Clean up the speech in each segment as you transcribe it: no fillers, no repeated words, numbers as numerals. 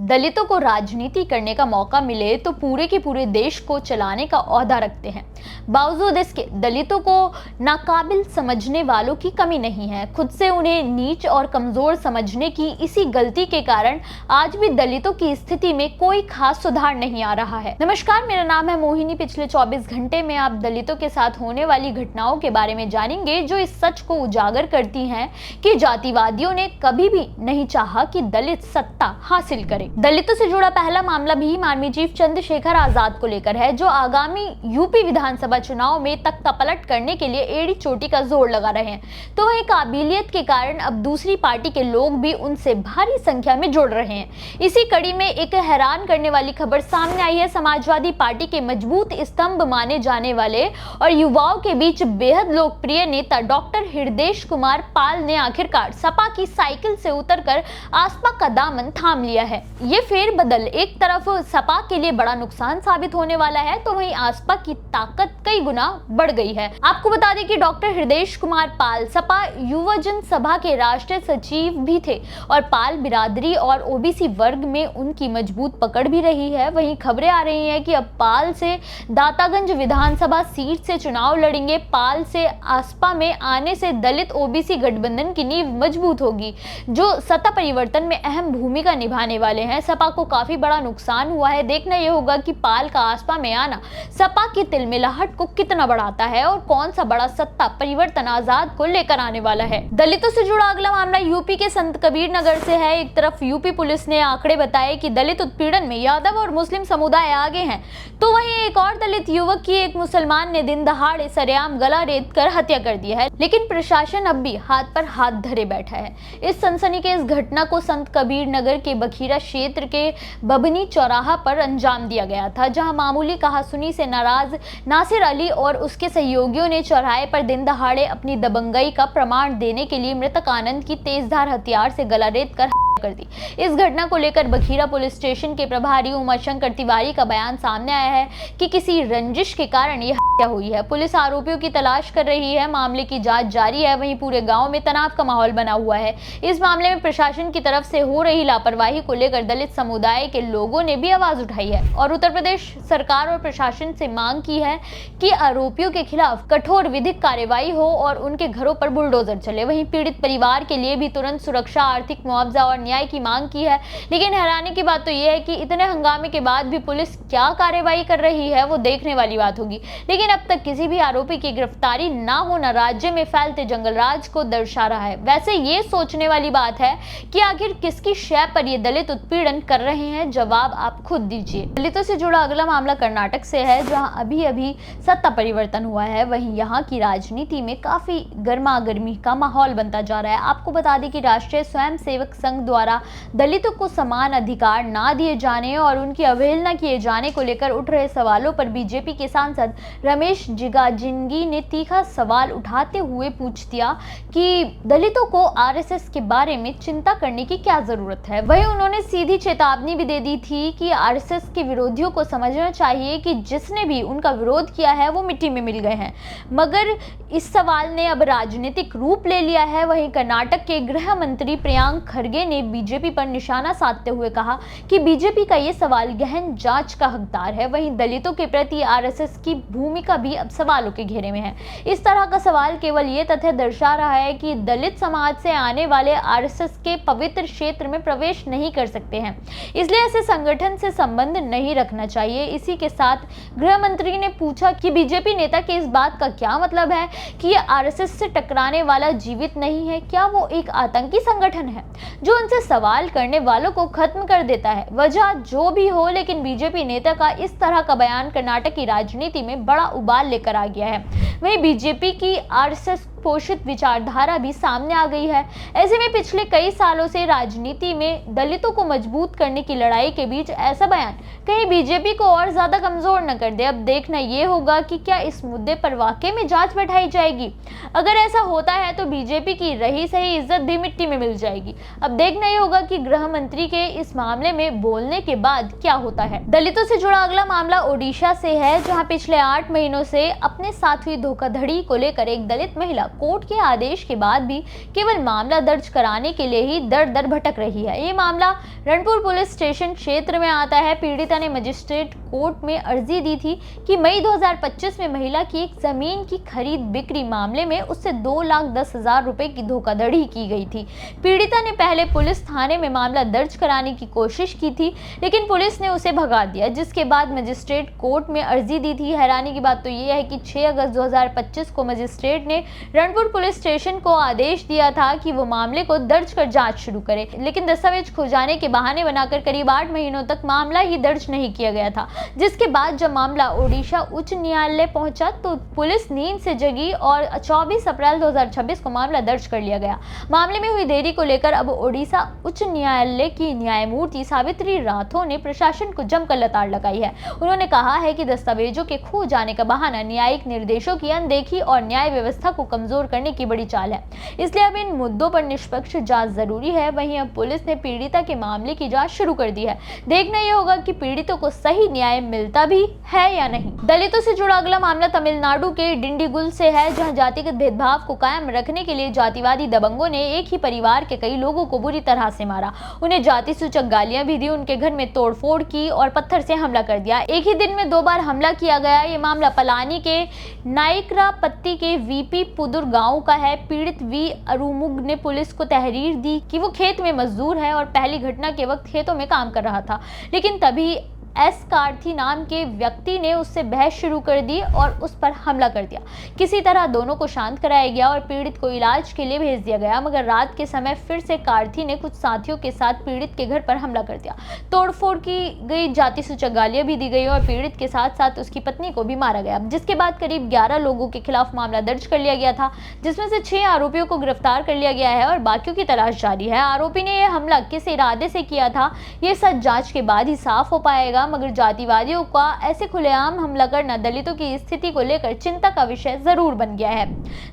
दलितों को राजनीति करने का मौका मिले तो पूरे के पूरे देश को चलाने का ओहदा रखते हैं। बावजूद इसके दलितों को नाकाबिल समझने वालों की कमी नहीं है। खुद से उन्हें नीच और कमजोर समझने की इसी गलती के कारण आज भी दलितों की स्थिति में कोई खास सुधार नहीं आ रहा है। नमस्कार, मेरा नाम है मोहिनी। पिछले 24 घंटे में आप दलितों के साथ होने वाली घटनाओं के बारे में जानेंगे जो इस सच को उजागर करती हैं कि जातिवादियों ने कभी भी नहीं चाहा कि दलित सत्ता हासिल करे। दलितों से जुड़ा पहला मामला भीम आर्मी चीफ चंद्रशेखर आजाद को लेकर है, जो आगामी यूपी विधानसभा चुनाव में तख्ता पलट करने के लिए एड़ी चोटी का जोर लगा रहे हैं। तो वहीं काबिलियत के कारण अब दूसरी पार्टी के लोग भी उनसे भारी संख्या में जुड़ रहे हैं। इसी कड़ी में एक हैरान करने वाली खबर सामने आई है। समाजवादी पार्टी के मजबूत स्तंभ माने जाने वाले और युवाओं के बीच बेहद लोकप्रिय नेता डॉक्टर हृदेश कुमार पाल ने आखिरकार सपा की साइकिल से उतरकर आसपा का दामन थाम लिया है। ये फेरबदल एक तरफ सपा के लिए बड़ा नुकसान साबित होने वाला है, तो वहीं आसपा की ताकत कई गुना बढ़ गई है। आपको बता दें कि डॉक्टर हृदेश कुमार पाल सपा युवजन सभा के राष्ट्रीय सचिव भी थे और पाल बिरादरी और ओबीसी वर्ग में उनकी मजबूत पकड़ भी रही है। वहीं खबरें आ रही हैं कि अब पाल से दातागंज विधानसभा सीट से चुनाव लड़ेंगे। पाल से आसपा में आने से दलित ओबीसी गठबंधन की नींव मजबूत होगी, जो सत्ता परिवर्तन में अहम भूमिका निभाने वाले हैं। सपा को काफी बड़ा नुकसान हुआ है। देखना यह होगा कि पाल का आसपा में आना सपा की तिलमिलाहट को कितना बढ़ाता है और कौन सा बड़ा सत्ता परिवर्तन आजाद को लेकर आने वाला है। दलितों से जुड़ा अगला मामला यूपी के संत कबीर नगर से है। एक तरफ यूपी पुलिस ने आंकड़े बताए कि दलित उत्पीड़न में यादव और मुस्लिम समुदाय आगे हैं, तो वहीं एक और दलित युवक की एक मुसलमान ने दिन दहाड़े सरेआम गला रेत कर हत्या कर दी है। लेकिन प्रशासन अब भी हाथ पर हाथ धरे बैठा है। इस सनसनीखेज घटना को संत कबीर नगर के बखीरा क्षेत्र के बभनी चौराहा पर अंजाम दिया गया था, जहां मामूली कहासुनी से नाराज नासिर अली और उसके सहयोगियों ने चौराहे पर दिन दहाड़े अपनी दबंगई का प्रमाण देने के लिए मृतक आनंद की तेजधार हथियार से गला रेत कर कर दी। इस घटना को लेकर बखीरा पुलिस स्टेशन के प्रभारी उमाशंकर तिवारी का बयान सामने आया है कि किसी रंजिश के कारण यह हत्या हुई है। पुलिस आरोपियों की तलाश कर रही है। मामले की जांच जारी है। वहीं पूरे गांव में तनाव का माहौल बना हुआ है। इस मामले में प्रशासन की तरफ से हो रही लापरवाही को लेकर दलित समुदाय के लोगों ने भी आवाज उठाई है और उत्तर प्रदेश सरकार और प्रशासन से मांग की है कि आरोपियों के खिलाफ कठोर विधिक कार्रवाई हो और उनके घरों पर बुलडोजर चले। वहीं पीड़ित परिवार के लिए भी तुरंत सुरक्षा, आर्थिक मुआवजा और न्याय की मांग की है। लेकिन हैरानी की बात तो यह है कि इतने हंगामे के बाद भी पुलिस क्या कार्रवाई कर रही है, वो देखने वाली बात होगी। लेकिन अब तक किसी भी आरोपी की गिरफ्तारी ना होना राज्य में फैलते जंगलराज को दर्शा रहा है। वैसे ये सोचने वाली बात है कि आखिर किसकी शय पर ये दलित उत्पीड़न कर रहे हैं। जवाब आप खुद दीजिए। दलितों से जुड़ा अगला मामला कर्नाटक से है, जहां अभी सत्ता परिवर्तन हुआ है। वहीं यहाँ की राजनीति में काफी गर्मागर्मी का माहौल बनता जा रहा है। आपको बता दें कि राष्ट्रीय स्वयंसेवक संघ द्वारा दलितों को समान अधिकार ना दिए जाने और उनकी अवहेलना किए जाने को लेकर उठ रहे सवालों पर बीजेपी के सांसद रमेश जिगाजिंगी ने तीखा सवाल उठाते हुए पूछ दिया कि दलितों को आरएसएस के बारे में चिंता करने की क्या जरूरत है। वहीं उन्होंने सीधी चेतावनी भी दे दी थी कि आरएसएस के विरोधियों को समझना चाहिए कि जिसने भी उनका विरोध किया है वो मिट्टी में मिल गए हैं। मगर इस सवाल ने अब राजनीतिक रूप ले लिया है। वहीं कर्नाटक के गृह मंत्री प्रियांक खरगे ने बीजेपी पर निशाना साधते हुए कहा कि बीजेपी का ये सवाल गहन जांच का हकदार है। वहीं दलितों के प्रति आरएसएस की भूमिका भी अब सवालों के घेरे में है। इस तरह का सवाल केवल ये तथ्य दर्शा रहा है कि दलित समाज से आने वाले आरएसएस के पवित्र क्षेत्र में प्रवेश नहीं कर सकते हैं, इसलिए ऐसे संगठन से संबंध नहीं रखना चाहिए। इसी के साथ गृह मंत्री ने पूछा कि बीजेपी नेता के इस बात का क्या मतलब है कि ये आरएसएस से टकराने वाला जीवित नहीं है? क्या वो एक आतंकी संगठन है जो उनसे सवाल करने वालों को खत्म कर देता है? वजह जो भी हो, लेकिन बीजेपी नेता का इस तरह का बयान कर्नाटक की राजनीति में बड़ा उबाल लेकर आ गया है। वहीं बीजेपी की आरएसएस पोषित विचारधारा भी सामने आ गई है। ऐसे में पिछले कई सालों से राजनीति में दलितों को मजबूत करने की लड़ाई के बीच ऐसा बयान कहीं बीजेपी को और ज्यादा कमजोर न कर दे। अब देखना यह होगा कि क्या इस मुद्दे पर वाकई में जांच बैठाई जाएगी। अगर ऐसा होता है तो बीजेपी की रही सही इज्जत भी मिट्टी में मिल जाएगी। अब देखना यह होगा कि गृह मंत्री के इस मामले में बोलने के बाद क्या होता है। दलितों से जुड़ा अगला मामला ओडिशा से है, जहां पिछले 8 महीनों से अपने साथ हुई धोखाधड़ी को लेकर एक दलित महिला कोर्ट के आदेश के बाद भी केवल मामला दर्ज कराने के लिए ही दर दर भटक रही है। ये मामला रणपुर पुलिस स्टेशन क्षेत्र में आता है। पीड़िता ने मजिस्ट्रेट कोर्ट में अर्जी दी थी कि मई 2025 में महिला की एक जमीन की खरीद बिक्री मामले में उससे 2,10,000 रुपए की धोखाधड़ी की गई थी। पीड़िता ने पहले पुलिस थाने में मामला दर्ज कराने की कोशिश की थी, लेकिन पुलिस ने उसे भगा दिया, जिसके बाद मजिस्ट्रेट कोर्ट में अर्जी दी थी। हैरानी की बात तो ये है कि 6 अगस्त 2025 को मजिस्ट्रेट ने रणपुर पुलिस स्टेशन को आदेश दिया था कि वो मामले को दर्ज कर जांच शुरू करे, लेकिन दस्तावेज खो जाने के बहाने बनाकर करीब 8 महीनों तक मामला ही दर्ज नहीं किया गया था। जिसके बाद जब मामला ओडिशा उच्च न्यायालय पहुंचा तो पुलिस नींद से जगी और 24 अप्रैल 2026 को मामला दर्ज कर लिया गया। मामले में हुई देरी को लेकर अब ओडिशा उच्च न्यायालय की न्यायमूर्ति सावित्री राठौर ने प्रशासन को जमकर लताड़ लगाई है। उन्होंने कहा है कि दस्तावेजों के खो जाने का बहाना न्यायिक निर्देशों की अनदेखी और न्याय व्यवस्था को कमजोर करने की बड़ी चाल है, इसलिए अब इन मुद्दों पर निष्पक्ष जांच जरूरी है। वहीं अब पुलिस ने पीड़िता के मामले की जांच शुरू कर दी है। देखना यह होगा कि पीड़ितों को सही न्याय मिलता भी है या नहीं। दलितों से जुड़ा अगला मामला तमिलनाडु के डिंडीगुल से है, जहां जातिगत भेदभाव को कायम रखने के लिए जातिवादी दबंगों ने एक ही परिवार के कई लोगों को बुरी तरह से मारा। उन्हें जाति सूचक गालियां भी दी, उनके घर में तोड़फोड़ की और पत्थर से हमला कर दिया। एक ही दिन में 2 बार हमला किया गया। ये मामला पलानी के नाइकरापत्ती के वीपी पुदुर गांव का है। पीड़ित वी अरुमुग ने पुलिस को तहरीर दी कि वो खेत में मजदूर है और पहली घटना के वक्त खेतों में काम कर रहा था, लेकिन तभी एस कार्थी नाम के व्यक्ति ने उससे बहस शुरू कर दी और उस पर हमला कर दिया। किसी तरह दोनों को शांत कराया गया और पीड़ित को इलाज के लिए भेज दिया गया, मगर रात के समय फिर से कार्थी ने कुछ साथियों के साथ पीड़ित के घर पर हमला कर दिया। तोड़फोड़ की गई, जाति सूचक गालियां भी दी गई और पीड़ित के साथ साथ उसकी पत्नी को भी मारा गया, जिसके बाद करीब 11 लोगों के खिलाफ मामला दर्ज कर लिया गया था, जिसमें से 6 आरोपियों को गिरफ्तार कर लिया गया है और बाकियों की तलाश जारी है। आरोपी ने यह हमला किस इरादे से किया था, ये सच जांच के बाद ही साफ हो पाएगा, मगर जातिवादियों का ऐसे खुलेआम हमला करना दलितों की स्थिति को लेकर चिंता का विषय जरूर बन गया है।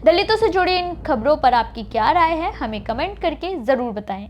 दलितों से जुड़ी इन खबरों पर आपकी क्या राय है, हमें कमेंट करके जरूर बताएं।